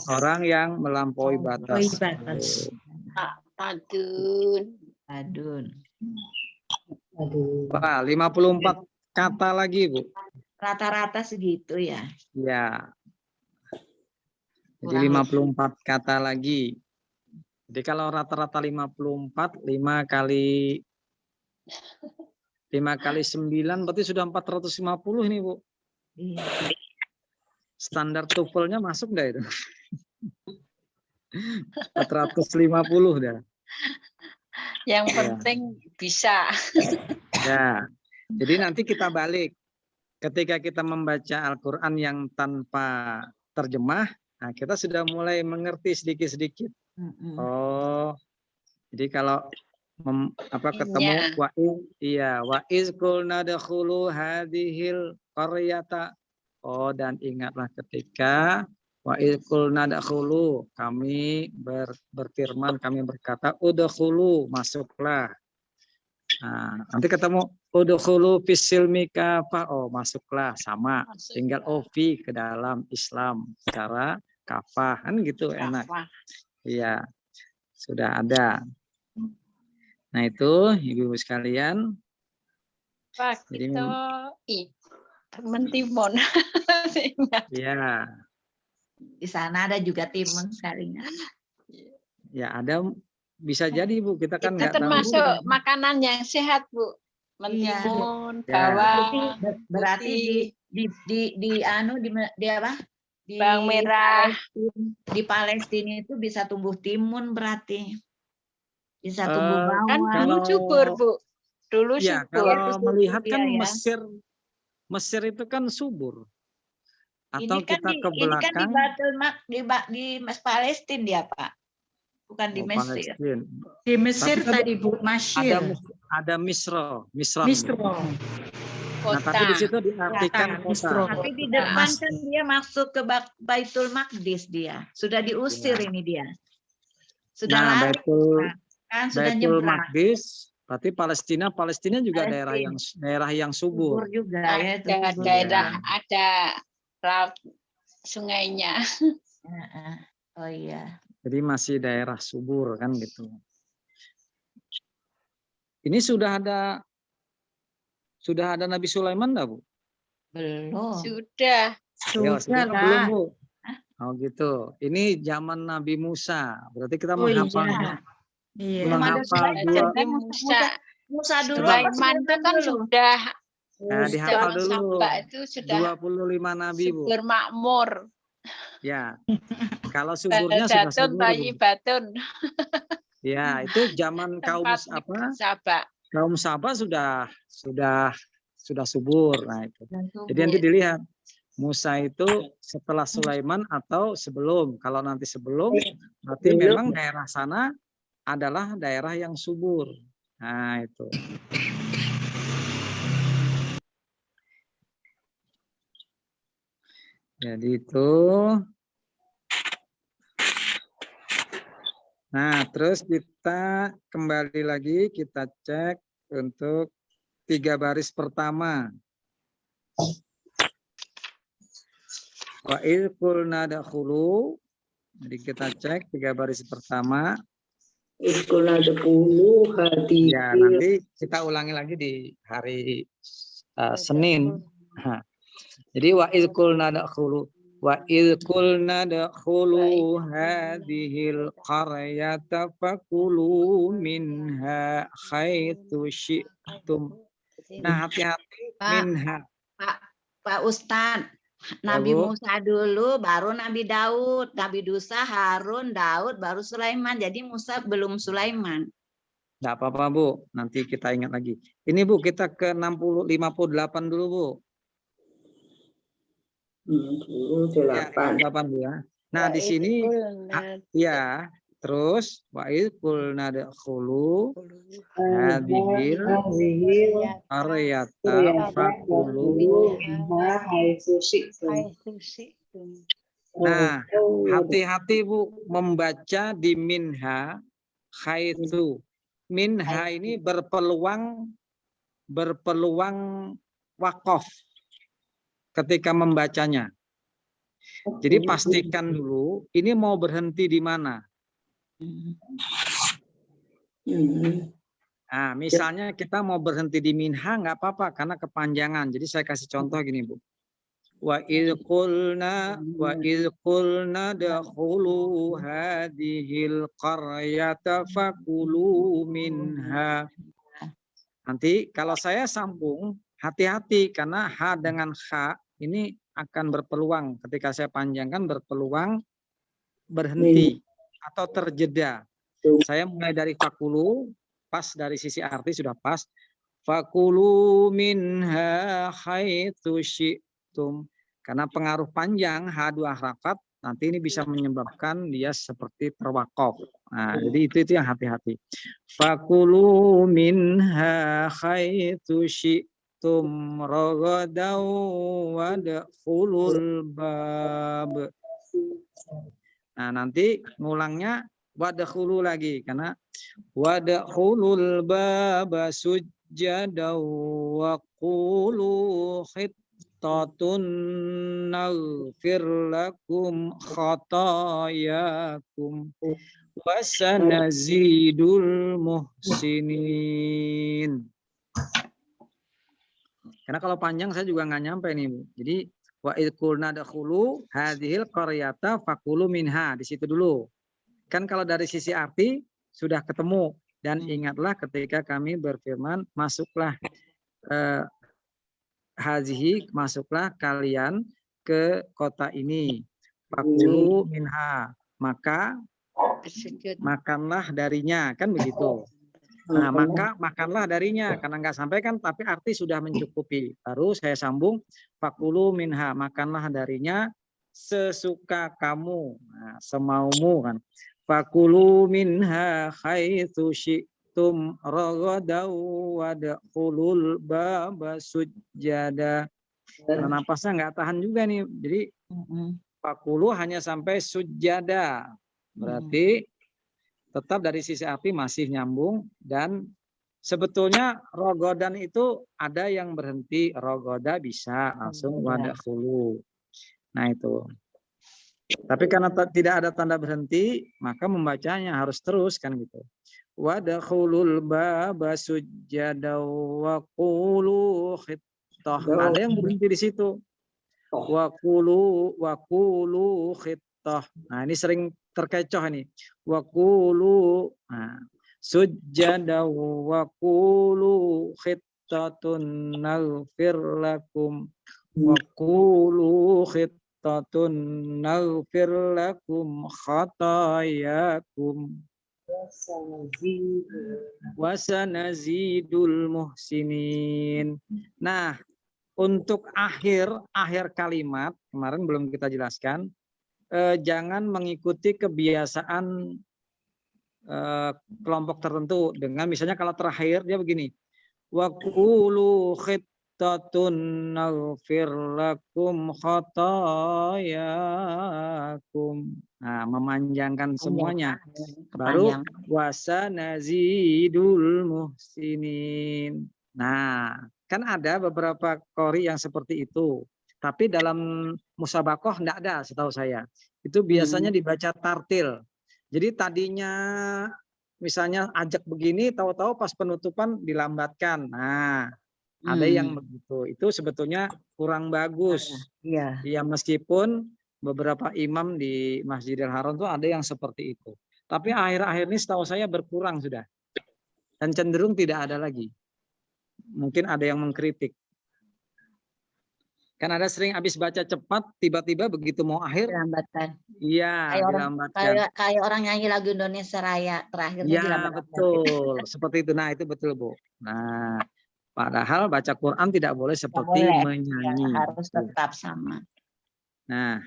Speaker 1: orang yang melampaui batas.
Speaker 2: Tadun.
Speaker 1: Wah, 54 kata lagi Bu.
Speaker 2: Rata-rata segitu ya.
Speaker 1: Ya. Jadi 54 kata lagi. Jadi kalau rata-rata 54, 5 kali 9 berarti sudah 450 ini Bu.
Speaker 2: Iya.
Speaker 1: Standar TOEFL-nya masuk enggak itu? 450 dah.
Speaker 3: Yang penting bisa.
Speaker 1: Ya. Jadi nanti kita balik. Ketika kita membaca Al-Qur'an yang tanpa terjemah, nah kita sudah mulai mengerti sedikit-sedikit. Oh. Jadi kalau ketemu wa iz qulna dakhulu hadhil qaryata. Oh dan ingatlah ketika wa iz qulna dakhulu kami berfirman, kami berkata udkhulu masuklah. Nah, nanti ketemu Udkhulu fis-silmi kafah. Oh, masuklah sama.
Speaker 3: Masuk
Speaker 1: Tinggal ofi ke dalam Islam secara kafah kan gitu enak.
Speaker 3: kafah.
Speaker 1: Iya. Sudah ada. Nah, itu Ibu-ibu sekalian.
Speaker 3: Pak
Speaker 1: Jadi
Speaker 3: itu teman timun.
Speaker 1: ya,
Speaker 2: Di sana ada juga timun sekalinya.
Speaker 1: ya ada bisa jadi Bu, kita kan
Speaker 3: Itu
Speaker 1: nggak tahu.
Speaker 3: termasuk makanan yang sehat, Bu.
Speaker 2: Iya.
Speaker 3: Mentimun,
Speaker 1: Ya.
Speaker 3: bawang,
Speaker 2: Berarti di apa? Di
Speaker 3: bawang merah.
Speaker 2: Di Palestina itu bisa tumbuh timun berarti. Bisa tumbuh
Speaker 3: Kan
Speaker 2: bawang.
Speaker 3: dulu
Speaker 1: Kalau-
Speaker 3: subur, Bu. Dulu
Speaker 1: Ya,
Speaker 3: subur.
Speaker 1: kalau melihat
Speaker 2: Iya,
Speaker 1: kan
Speaker 2: ya.
Speaker 1: Mesir itu kan subur. Atau
Speaker 2: Ini kan
Speaker 1: kita ke
Speaker 2: ini kan di
Speaker 1: belakang,
Speaker 2: Baitul di Palestina dia, Pak. Bukan di
Speaker 1: oh,
Speaker 2: Mesir.
Speaker 1: Palestina.
Speaker 4: Di Mesir
Speaker 1: Tapi kan
Speaker 4: tadi Bu, Masyir.
Speaker 1: Ada Misro.
Speaker 4: Misro.
Speaker 1: Nah, tapi di
Speaker 3: Kota.
Speaker 1: situ diartikan
Speaker 4: Kota, Misro.
Speaker 1: kota.
Speaker 2: Tapi di depan
Speaker 4: Mas-
Speaker 2: kan dia masuk ke Baitul Maqdis dia. Sudah diusir ini dia. Sudah
Speaker 1: Nah,
Speaker 2: lari kan sudah
Speaker 1: Baitul
Speaker 2: nyebrang.
Speaker 1: Maqdis, berarti Palestina juga daerah yang subur.
Speaker 2: Subur juga ya itu.
Speaker 3: Ada
Speaker 2: subur.
Speaker 3: daerah, ada laut sungainya.
Speaker 2: Heeh. Oh iya.
Speaker 1: Jadi masih daerah subur kan gitu. Ini sudah ada Nabi Sulaiman enggak, Bu?
Speaker 2: Belum.
Speaker 3: Sudah.
Speaker 1: Ya,
Speaker 4: Sudah
Speaker 1: belum,
Speaker 4: lah.
Speaker 1: Bu. Oh gitu. Ini zaman Nabi Musa. Berarti kita
Speaker 4: Oh
Speaker 1: menghafal
Speaker 4: iya. Iya.
Speaker 1: menghafal
Speaker 2: Ada
Speaker 1: dua.
Speaker 3: Nabi Musa.
Speaker 2: Musa dulu apa
Speaker 3: Sulaiman itu kan
Speaker 2: dulu?
Speaker 3: sudah.
Speaker 1: Nah, dihafal
Speaker 3: Zaman
Speaker 1: dulu.
Speaker 3: Saba itu sudah
Speaker 1: 25 Nabi, Bu.
Speaker 3: subur makmur.
Speaker 1: Ya. Kalau suburnya sudah
Speaker 3: Baldatun,
Speaker 1: subur, Bu.
Speaker 3: Thayyibatun.
Speaker 1: Ya, itu zaman kaum
Speaker 3: Tempat
Speaker 1: apa?
Speaker 3: Saba.
Speaker 1: Kaum Saba sudah subur. Nah, itu. Jadi nanti
Speaker 2: Subur.
Speaker 1: dilihat Musa itu setelah Sulaiman atau sebelum. Kalau nanti sebelum, berarti memang daerah sana adalah daerah yang subur. Nah, itu. Jadi itu. Nah, terus kita kembali lagi, kita cek untuk 3 baris pertama. Wa idh qulna dakhulu. Jadi kita cek 3 baris pertama.
Speaker 5: Sekolah 10 hati.
Speaker 1: Ya, nanti kita ulangi lagi di hari Senin. Nah, jadi wa idh qulna dakhulu. Wa idh qulna dakhulu hadhil qaryata fakulu minha haitsu syi'tum. Nah, hati-hati
Speaker 2: Pak.
Speaker 1: minha.
Speaker 2: Pak Ustadz, Nabi
Speaker 1: Bu.
Speaker 2: Musa dulu, baru Nabi Daud, Nabi Musa, Harun, Daud, baru Sulaiman. Jadi Musa belum Sulaiman.
Speaker 1: Enggak apa-apa, Bu. Nanti kita ingat lagi. Ini, Bu, kita ke 58 dulu, Bu.
Speaker 5: 58.
Speaker 1: 58, Bu, ya. Nah, di sini ya, terus wa idh qulna dakhulu hadhil qaryata fakulu. Nah, hati-hati, Bu, membaca di minha haitsu. Minha ini berpeluang wakaf ketika membacanya. Jadi pastikan dulu ini mau berhenti di mana. Nah, misalnya kita mau berhenti di minha nggak apa-apa karena kepanjangan. Jadi saya kasih contoh gini, Bu. Wa idh qulna dakhulu hadhil qaryata fakulu minha. Nanti kalau saya sambung, hati-hati karena ha dengan kha ini akan berpeluang ketika saya panjangkan berpeluang berhenti atau terjeda. Saya mulai dari fakulu, pas dari sisi arti sudah pas. Fakulu minha haitsu syi'tum. Karena pengaruh panjang H2 harakat nanti ini bisa menyebabkan dia seperti terwakaf. Nah, jadi itu yang hati-hati. Fakulu minha haitsu syi'tum ragadaw wadkhulul bab. Nah, nanti ngulangnya wadkhulu lagi karena wadkhulul baba sujjadan wa qulu khittatun naghfir lakum khatayakum wa sanazidul muhsinin. Karena kalau panjang saya juga nggak nyampe nih, Bu. Jadi wa id qulna dakhulu hadhil qaryata fakulu minha, di situ dulu. Kan kalau dari sisi arti sudah ketemu, dan ingatlah ketika kami berfirman masuklah hazihi, masuklah kalian ke kota ini, fakulu minha, maka makanlah darinya, kan begitu. Nah, maka makanlah darinya, karena nggak sampai kan, tapi arti sudah mencukupi. Baru saya sambung, fakulu minha, makanlah darinya sesuka kamu, nah, semaumu kan. Fakulu minha haitsu syi'tum ragadaw wadkhulul baba sujjada. Karena napasnya nggak tahan juga nih, jadi fakulu hanya sampai sujjada, berarti tetap dari sisi arti masih nyambung. Dan sebetulnya rogodan itu ada yang berhenti, rogoda bisa langsung wadkhulu. Nah itu. Tapi karena tidak ada tanda berhenti, maka membacanya harus terus kan gitu. Wadkhulul baba sujjada wa qulu khittah. Ada yang berhenti di situ. Wa qulu khittah. Nah, ini sering terkecoh ini. Wa qulu, nah, sujjada wa qulu khittatun naghfir lakum wa qulu khittatun naghfir lakum khatayakum wa sanazidul muhsinin. Nah, untuk akhir kalimat kemarin belum kita jelaskan. Jangan mengikuti kebiasaan kelompok tertentu dengan misalnya kalau terakhir dia begini, wa qulu khittatun naghfir lakum khatayakum. Nah, memanjangkan semuanya. Baru wasanazidul muhsinin. Nah, kan ada beberapa qori yang seperti itu. Tapi dalam musabakoh enggak ada setahu saya. Itu biasanya dibaca tartil. Jadi tadinya misalnya ajak begini, tahu-tahu pas penutupan dilambatkan. Nah, ada yang begitu. Itu sebetulnya kurang bagus.
Speaker 4: Iya.
Speaker 1: Ya, meskipun beberapa imam di Masjidil Haram itu ada yang seperti itu. Tapi akhir-akhir ini setahu saya berkurang sudah. Dan cenderung tidak ada lagi. Mungkin ada yang mengkritik. Kan ada sering habis baca cepat, tiba-tiba begitu mau akhir
Speaker 2: Dilambatkan.
Speaker 1: iya, dilambatkan.
Speaker 2: Kayak orang nyanyi lagu Indonesia Raya terakhirnya
Speaker 1: Ya,
Speaker 2: dilambatkan.
Speaker 1: betul. Seperti itu. Nah, itu betul, Bu. Nah, padahal baca Quran tidak boleh seperti menyanyi.
Speaker 2: Ya, harus tetap sama.
Speaker 1: Nah,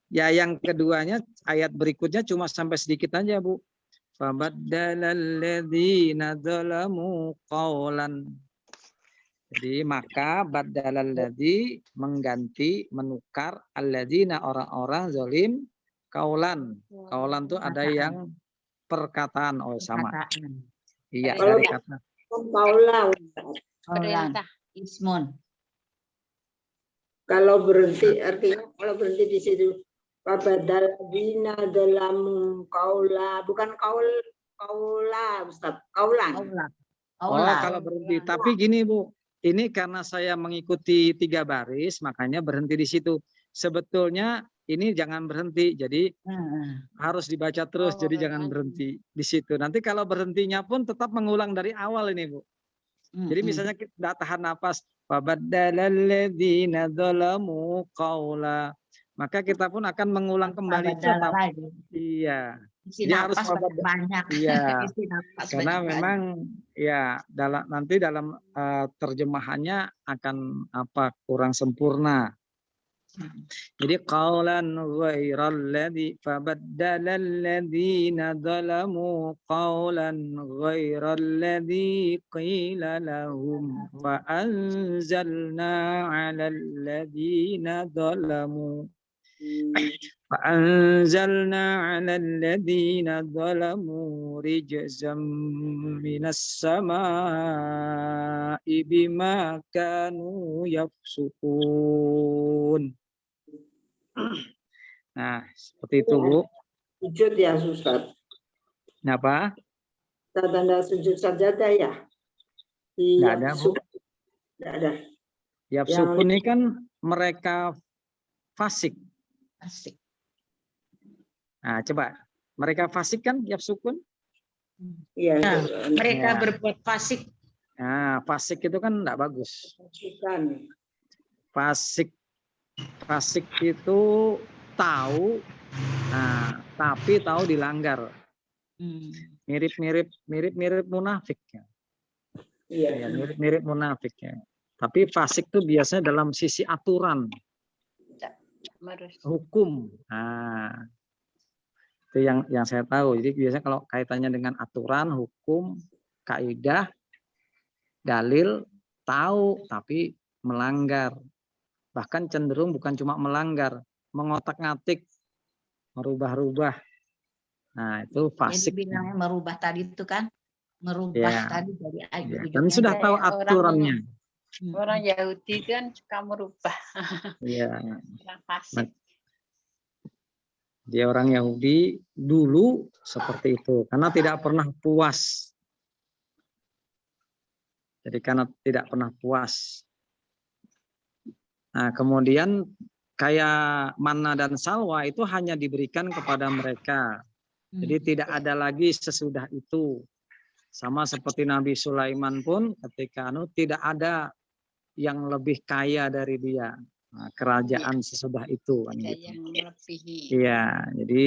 Speaker 1: ya yang keduanya ayat berikutnya cuma sampai sedikit aja, Bu. Fabaddalal ladzina dzalamu qawlan. Jadi maka badalal ladzi mengganti, menukar alladzina orang-orang zalim kaulan. Kaulan itu ada yang perkataan, oh sama. Iya, dari kata.
Speaker 2: Perintah ismun.
Speaker 5: Kalau berhenti artinya kalau berhenti di situ Fabadalladzina dzalamu qaula, bukan qaula Ustaz, qaulan.
Speaker 1: Oh, kalau berhenti. Tapi gini, Bu. Ini karena saya mengikuti 3 baris, makanya berhenti di situ. Sebetulnya ini jangan berhenti, jadi harus dibaca terus, jadi jangan berhenti di situ. Nanti kalau berhentinya pun tetap mengulang dari awal ini, Bu. Jadi misalnya kita tidak tahan nafas, Fabaddalalladzina dzalamu qaula, maka kita pun akan mengulang kembali tetap. Iya.
Speaker 2: Isi
Speaker 1: Dia harus
Speaker 2: banyak.
Speaker 1: Iya.
Speaker 2: Isi napas
Speaker 1: Karena
Speaker 2: banyak.
Speaker 1: memang ya nanti dalam terjemahannya akan kurang sempurna. Jadi qaulan ghairal ladzi fabaddalal ladzina dzalamu qaulan ghairal ladzi qila lahum fa anzalna 'alal ladzina dzalamu فأنزلنا على الذين ظلموا رجزا من السماء بما كانوا يفسقون. Nah, seperti itu, Bu.
Speaker 5: Sujud ya, Ustaz.
Speaker 1: Kenapa?
Speaker 5: Tanda sujud sajadah ya.
Speaker 1: Nggak ada, Bu.
Speaker 5: Nggak ada.
Speaker 1: Yafsukun ini kan mereka fasik.
Speaker 2: Asik.
Speaker 1: Nah, coba. Mereka fasik kan yafsukun?
Speaker 5: Iya.
Speaker 4: Nah,
Speaker 1: Ya.
Speaker 4: mereka berbuat fasik.
Speaker 1: Nah, fasik itu kan enggak bagus.
Speaker 5: Bukan.
Speaker 1: Fasik itu tahu, nah, tapi tahu dilanggar. Mirip munafik ya.
Speaker 5: Iya.
Speaker 1: Ya, mirip munafik ya. Tapi fasik itu biasanya dalam sisi aturan, hukum. Nah, itu yang saya tahu. Jadi biasanya kalau kaitannya dengan aturan, hukum, kaidah, dalil, tahu tapi melanggar. Bahkan cenderung bukan cuma melanggar, mengotak-ngatik, merubah-rubah. Nah, itu fasik.
Speaker 2: Jadi bilangnya merubah tadi itu kan, merubah
Speaker 1: Ya.
Speaker 2: tadi dari
Speaker 1: Ya,
Speaker 2: ujungnya.
Speaker 1: dan sudah tahu
Speaker 3: Kayak
Speaker 1: aturannya.
Speaker 3: Orang Yahudi kan suka merubah.
Speaker 1: Iya.
Speaker 3: Orang fasik.
Speaker 1: Dia orang Yahudi dulu seperti itu karena tidak pernah puas. Jadi karena tidak pernah puas. Nah, kemudian kayak manna dan salwa itu hanya diberikan kepada mereka. Jadi tidak ada lagi sesudah itu. Sama seperti Nabi Sulaiman pun ketika tidak ada yang lebih kaya dari dia. Nah, kerajaan sesudah itu kan
Speaker 3: Ada
Speaker 1: gitu.
Speaker 3: yang melebihi.
Speaker 1: Iya, jadi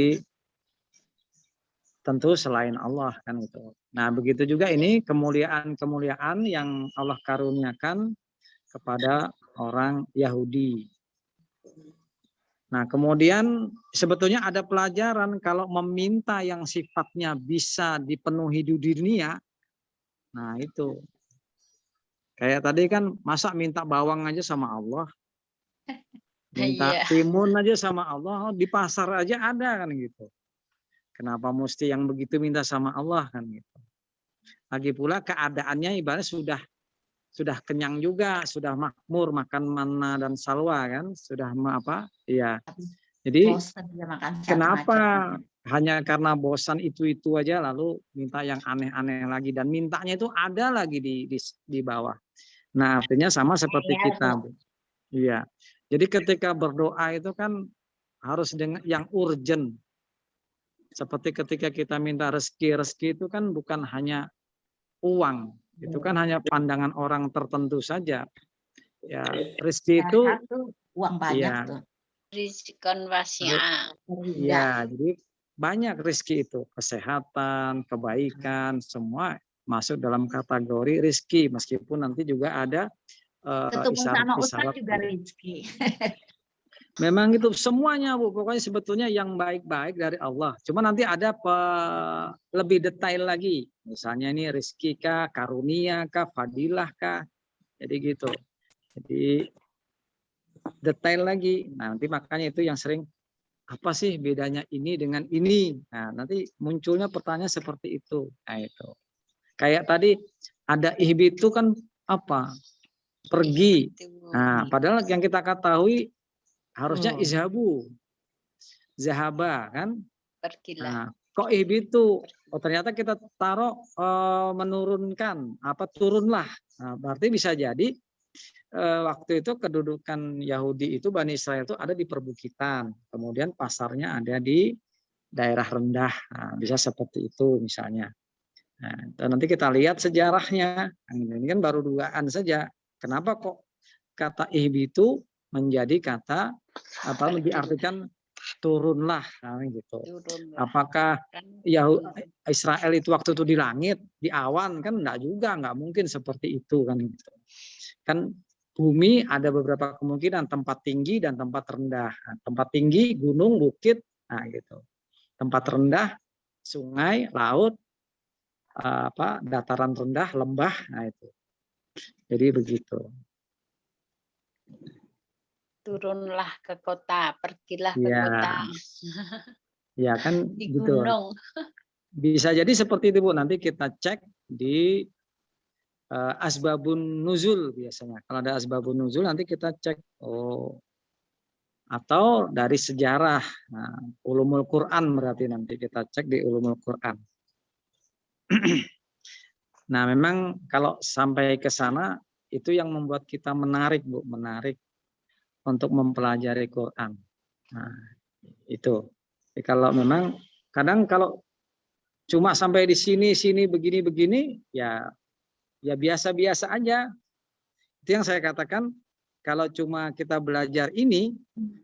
Speaker 1: tentu selain Allah kan itu. Nah, begitu juga ini kemuliaan yang Allah karuniakan kepada orang Yahudi. Nah, kemudian sebetulnya ada pelajaran kalau meminta yang sifatnya bisa dipenuhi di dunia. Nah, itu. Kayak tadi kan masa minta bawang aja sama Allah. Minta timun aja sama Allah, di pasar aja ada kan gitu. Kenapa mesti yang begitu minta sama Allah kan gitu. Lagi pula keadaannya ibaratnya sudah kenyang juga, sudah makmur makan manna dan salwa kan, sudah apa? Iya. Jadi kenapa hanya karena bosan itu aja lalu minta yang aneh-aneh lagi dan mintanya itu ada lagi di bawah. Nah, artinya sama seperti kita, Bu. Iya. Jadi ketika berdoa itu kan harus dengan yang urgent. Seperti ketika kita minta rezeki itu kan bukan hanya uang, itu kan hanya pandangan orang tertentu saja. Ya, rezeki itu
Speaker 2: uang banyak
Speaker 1: ya,
Speaker 2: tuh.
Speaker 3: Rizqan wasi'a.
Speaker 1: Ya, jadi banyak rezeki itu, kesehatan, kebaikan, semua masuk dalam kategori rezeki meskipun nanti juga ada
Speaker 2: ketemu sama Ustaz juga
Speaker 1: gitu.
Speaker 2: rezeki.
Speaker 1: Memang itu semuanya, Bu. Pokoknya sebetulnya yang baik-baik dari Allah. Cuma nanti ada lebih detail lagi. Misalnya ini rezeki kah, karunia kah, fadilah kah. Jadi gitu. Jadi detail lagi. Nah, nanti makanya itu yang sering apa sih bedanya ini dengan ini. Nah, nanti munculnya pertanyaan seperti itu. Nah, itu. Kayak tadi ada ihbitu kan apa? Pergi. Nah, padahal yang kita ketahui harusnya izhabu, zahaba kan?
Speaker 3: Pergilah.
Speaker 1: Nah, kok ihbitu? Oh, ternyata kita taruh menurunkan, apa turunlah. Nah, berarti bisa jadi waktu itu kedudukan Yahudi itu Bani Israel itu ada di perbukitan, kemudian pasarnya ada di daerah rendah. Nah, bisa seperti itu misalnya. Nah, dan nanti kita lihat sejarahnya. Ini kan baru dugaan saja. Kenapa kok kata ihbitu menjadi kata apa diartikan turunlah gitu. Apakah Israel itu waktu itu di langit, di awan kan enggak juga, enggak mungkin seperti itu kan gitu. Kan bumi ada beberapa kemungkinan, tempat tinggi dan tempat rendah. Nah, tempat tinggi gunung, bukit, nah gitu. Tempat rendah sungai, laut, apa dataran rendah, lembah, nah itu. Jadi begitu.
Speaker 3: turunlah ke kota, pergilah ke
Speaker 1: Ya,
Speaker 3: kota.
Speaker 1: ya kan
Speaker 3: Di
Speaker 1: gitu.
Speaker 3: gunung.
Speaker 1: Bisa jadi seperti itu Bu. Nanti kita cek di asbabun nuzul biasanya. Kalau ada asbabun nuzul nanti kita cek. Oh, atau dari sejarah. Nah, ulumul Quran berarti nanti kita cek di ulumul Quran. Nah, memang kalau sampai ke sana itu yang membuat kita menarik, Bu, menarik untuk mempelajari Quran. Nah, itu. Jadi kalau memang kadang kalau cuma sampai di sini begini, ya biasa-biasa aja. Itu yang saya katakan, kalau cuma kita belajar ini,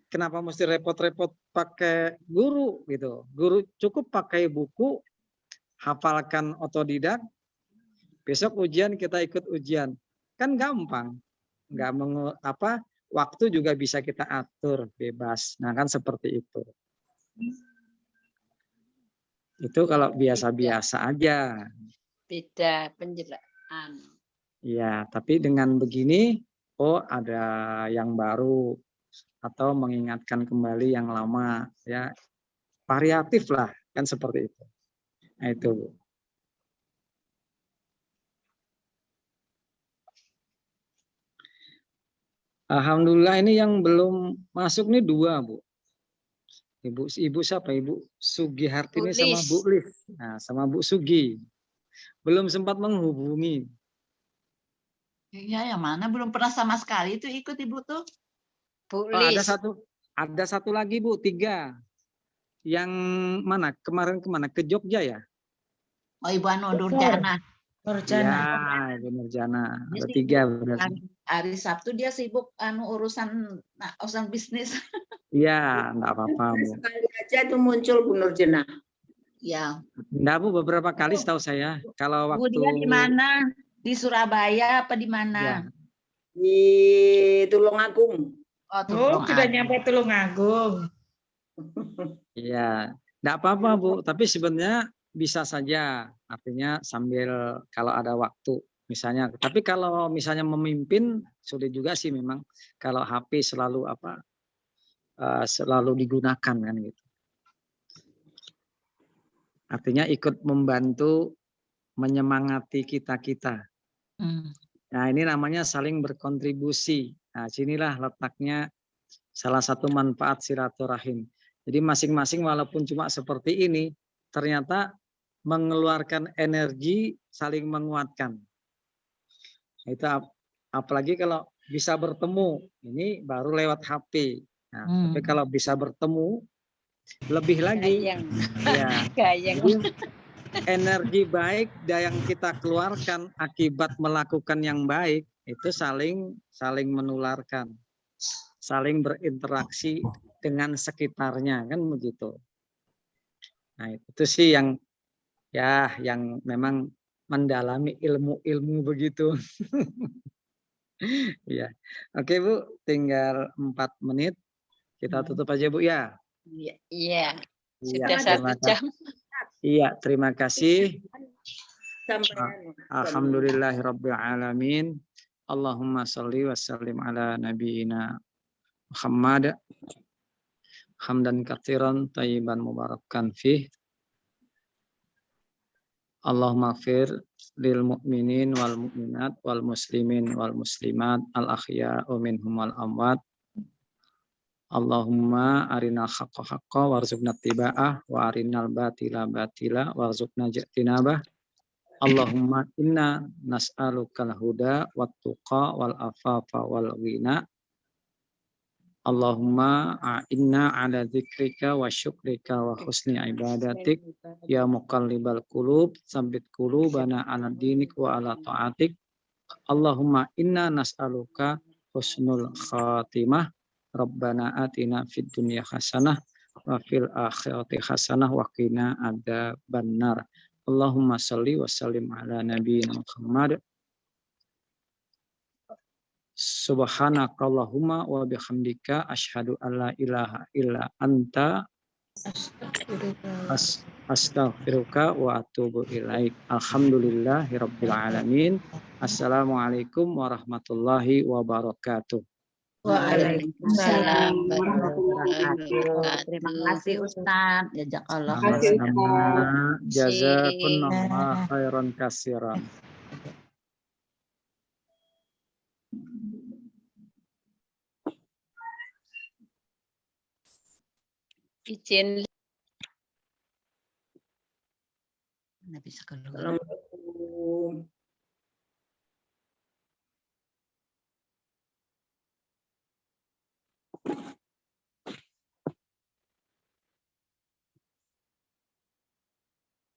Speaker 1: kenapa mesti repot-repot pakai guru gitu? Guru cukup pakai buku, hafalkan otodidak, besok ujian kita ikut ujian. Kan gampang. Nggak waktu juga bisa kita atur bebas. Nah, kan seperti itu. Itu kalau biasa-biasa aja.
Speaker 3: Beda penjelasan.
Speaker 1: Ya, tapi dengan begini, oh ada yang baru atau mengingatkan kembali yang lama, ya variatif lah, kan seperti itu. Nah, itu. Alhamdulillah ini yang belum masuk nih 2, Bu. Ibu siapa? Ibu Sugi Hartini sama Bu Lis. Nah, sama Bu Sugi. Belum sempat menghubungi.
Speaker 2: Iya, yang mana belum pernah sama sekali itu ikut Ibu tuh.
Speaker 3: Bu
Speaker 1: Oh,
Speaker 3: Lis.
Speaker 1: ada satu lagi Bu, 3. Yang mana? Kemarin kemana? Ke Jogja ya?
Speaker 2: Oh, Ibu Anu Nurjana.
Speaker 4: Nurjana.
Speaker 1: Ya, Ibu Nurjana.
Speaker 2: Dia
Speaker 1: Ada
Speaker 2: sibuk.
Speaker 1: 3 berarti.
Speaker 2: Hari Sabtu dia sibuk urusan bisnis.
Speaker 1: Iya, enggak apa-apa, Bu.
Speaker 5: Sekali aja itu muncul Bu Nurjana.
Speaker 2: Ya.
Speaker 1: Enggak, Bu, beberapa kali setahu saya. Kalau
Speaker 2: Bu,
Speaker 1: waktu
Speaker 2: dia di mana? Di Surabaya apa di
Speaker 1: ya,
Speaker 2: mana?
Speaker 5: Di Tulungagung.
Speaker 2: Oh,
Speaker 4: Oh,
Speaker 2: Tulungagung.
Speaker 4: sudah nyampe Tulungagung.
Speaker 1: iya, enggak apa-apa, Bu. Tapi sebenarnya bisa saja. Artinya sambil kalau ada waktu misalnya. Tapi kalau misalnya memimpin sulit juga sih memang kalau HP selalu digunakan kan gitu. Artinya ikut membantu menyemangati kita-kita. Nah, ini namanya saling berkontribusi. Nah, sinilah letaknya salah satu manfaat silaturahim. Jadi masing-masing walaupun cuma seperti ini, ternyata mengeluarkan energi saling menguatkan. Nah, itu apalagi kalau bisa bertemu, ini baru lewat HP. Nah, tapi kalau bisa bertemu, lebih lagi.
Speaker 3: Gayeng.
Speaker 1: Ya,
Speaker 3: Gayeng.
Speaker 1: jadi energi baik yang kita keluarkan akibat melakukan yang baik itu saling menularkan, saling berinteraksi dengan sekitarnya, kan begitu. Nah, itu sih yang memang mendalami ilmu-ilmu begitu. Ya, oke Bu, tinggal 4 menit kita tutup aja Bu ya.
Speaker 3: Iya.
Speaker 1: Iya,
Speaker 3: Sudah 1 jam.
Speaker 1: Iya, terima kasih.
Speaker 5: Sampai
Speaker 1: Alhamdulillahirabbil alamin. Allahumma shalli wa sallim ala nabiyyina Muhammad. Hamdan katsiran thayyiban mubarakan fih. Allahumma ighfir lil mu'minin wal mu'minat wal muslimin wal muslimat al ahya'u minhum wal amwat. Allahumma arinal haqqa haqqa warzuqna tiba'ah wa arinal batila batila warzuqna ijtinabah. Allahumma inna nas'alukal huda wat tuqa wal afafa wal ghina. Allahumma a'inna ala dzikrika wa syukrika wa husni ibadatik ya muqallibal qulub tsabbit qulubana ala dinik wa ala ta'atik. Allahumma inna nas'aluka husnul khatimah. Rabbana atina fid dunya hasanah wa fil akhirati hasanah wa qina adzabannar. Allahumma shalli wa sallim ala nabiyyina Muhammad. Subhanakallahumma wa bihamdika asyhadu an la ilaha illa anta astaghfiruka wa atubu ilaik. Alhamdulillahirabbil alamin. Assalamualaikum warahmatullahi wabarakatuh.
Speaker 3: Waalaikumsalam warahmatullahi
Speaker 2: wabarakatuh. Terima kasih Ustaz. Jazakallah.
Speaker 1: Sama-sama. Jazakumullah khairan katsiran.
Speaker 3: Izin
Speaker 2: Nggak bisa keluar.
Speaker 5: Assalamualaikum.